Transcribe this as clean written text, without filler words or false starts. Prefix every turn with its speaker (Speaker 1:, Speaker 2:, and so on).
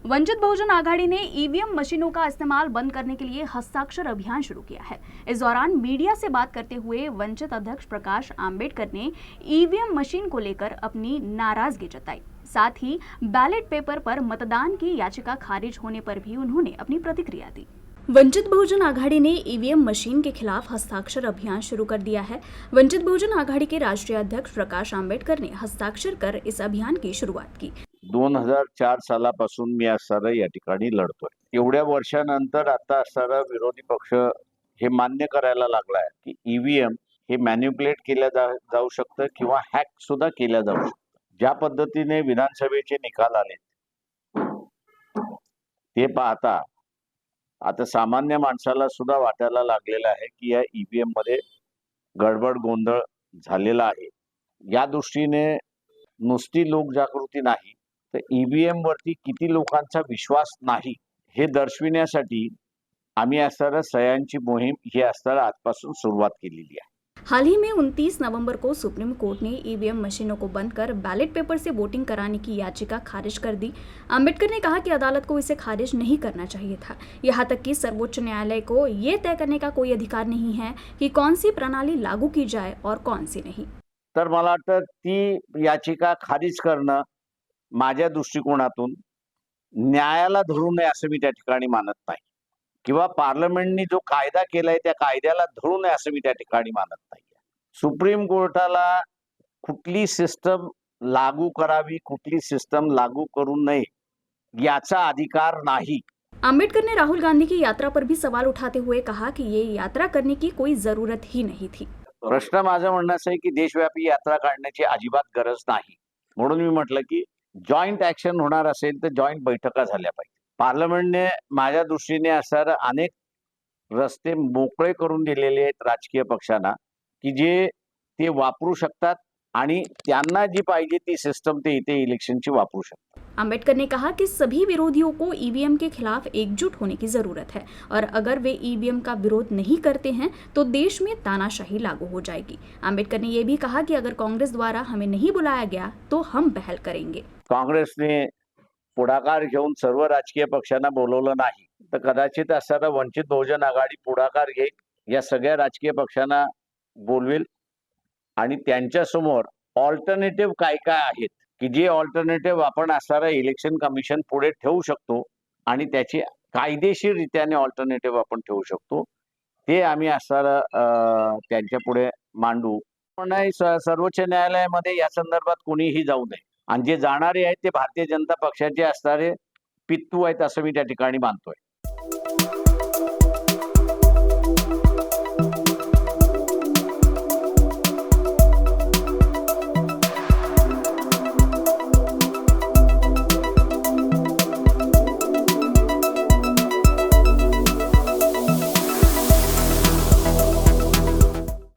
Speaker 1: वंचित बहुजन आघाड़ी ने ईवीएम मशीनों का इस्तेमाल बंद करने के लिए हस्ताक्षर अभियान शुरू किया है। इस दौरान मीडिया से बात करते हुए वंचित अध्यक्ष प्रकाश आंबेडकर ने ईवीएम मशीन को लेकर अपनी नाराजगी जताई। साथ ही बैलेट पेपर पर मतदान की याचिका खारिज होने पर भी उन्होंने अपनी प्रतिक्रिया दी। वंचित बहुजन आघाड़ी ने ईवीएम मशीन के खिलाफ हस्ताक्षर अभियान शुरू कर दिया है। वंचित बहुजन आघाड़ी के राष्ट्रीय अध्यक्ष प्रकाश आंबेडकर ने हस्ताक्षर कर इस अभियान की शुरुआत की।
Speaker 2: 2004 सालापासून मी असणारा या ठिकाणी लढतोय। एवढ्या वर्षानंतर आता असणारा विरोधी पक्ष हे मान्य करायला लागलाय की ईव्हीएम हे मॅन्युप्युलेट केल्या जाऊ शकतं किंवा हॅक सुद्धा केल्या जाऊ शकतं। ज्या पद्धतीने विधानसभेचे निकाल आले ते पाहता आता सामान्य माणसाला सुद्धा वाटायला लागलेलं आहे की या ईव्हीएम मध्ये गडबड गोंधळ झालेला आहे। या दृष्टीने नुसती लोकजागृती नाही तर ईव्हीएम वरती किती लोकांचा विश्वास नाही हे दर्शविण्यासाठी आम्ही असणारा सह्यांची मोहीम ही असणारा आजपासून सुरुवात केलेली आहे।
Speaker 1: हाल ही में 29 नवंबर को सुप्रीम कोर्ट ने ईवीएम मशीनों को बंद कर बैलेट पेपर से वोटिंग कराने की याचिका खारिज कर दी। आंबेडकर ने कहा कि अदालत को इसे खारिज नहीं करना चाहिए था। यहाँ तक कि सर्वोच्च न्यायालय को ये तय करने का कोई अधिकार नहीं है कि कौन सी प्रणाली लागू की जाए और कौन सी नहीं।
Speaker 2: तर मला वाटतं ती याचिका खारिज करणं माझ्या दृष्टिकोनातून न्यायाला धरू नये असं मी त्या ठिकाणी मानत नाही किंवा पार्लमेंटनी जो कायदा केलाय त्या कायद्याला धरू नये असं मी त्या ठिकाणी मानत नाही। सुप्रीम कोर्टाला कुठली सिस्टम लागू करावी कुठली सिस्टम लागू करू नये याचा अधिकार नाही।
Speaker 1: आंबेडकर ने राहुल गांधी की यात्रा पर भी सवाल उठाते हुए कहा कि ये यात्रा करने की कोई जरूरत ही नहीं थी।
Speaker 2: प्रश्न माझं म्हणणं असं आहे की देशव्यापी यात्रा काढण्याची अजिबात गरज नाही। म्हणून मी म्हटलं की जॉईंट ऍक्शन होणार असेल तर जॉईंट बैठका झाल्या पाहिजे। पार्लमेंटने माझ्या दृष्टीने असणारे अनेक रस्ते मोकळे करून दिलेले आहेत राजकीय पक्षांना की जे ते वापरू शकतात आणि त्यांना जी पाहिजे ती सिस्टम ते इथे इलेक्शनची वापरू शकतात।
Speaker 1: आंबेडकर ने कहा कि सभी विरोधियों को ईवीएम के खिलाफ एकजुट होने की जरूरत है और अगर वे ईवीएम का विरोध नहीं करते हैं तो देश में तानाशाही लागू हो जाएगी। आंबेडकर ने यह भी कहा कि अगर कांग्रेस द्वारा हमें नहीं बुलाया गया तो हम पहल करेंगे।
Speaker 2: काँग्रेसने पुढाकार घेऊन सर्व राजकीय पक्षांना बोलवलं नाही तर कदाचित असणारा वंचित बहुजन आघाडी पुढाकार घेईल या सगळ्या राजकीय पक्षांना बोलवेल आणि त्यांच्या समोर ऑल्टरनेटिव्ह काय काय आहेत की जे ऑल्टरनेटिव्ह आपण असणारा इलेक्शन कमिशन पुढे ठेवू शकतो आणि त्याची कायदेशीर रीत्याने ऑल्टरनेटिव्ह आपण ठेवू शकतो ते आम्ही असणारा त्यांच्या पुढे मांडू। पण सर्वोच्च न्यायालयामध्ये या संदर्भात कोणीही जाऊ नये आणि जे जाणारे आहेत ते भारतीय जनता पक्षाचे असणारे पित्तू आहेत असं मी त्या ठिकाणी मानतोय।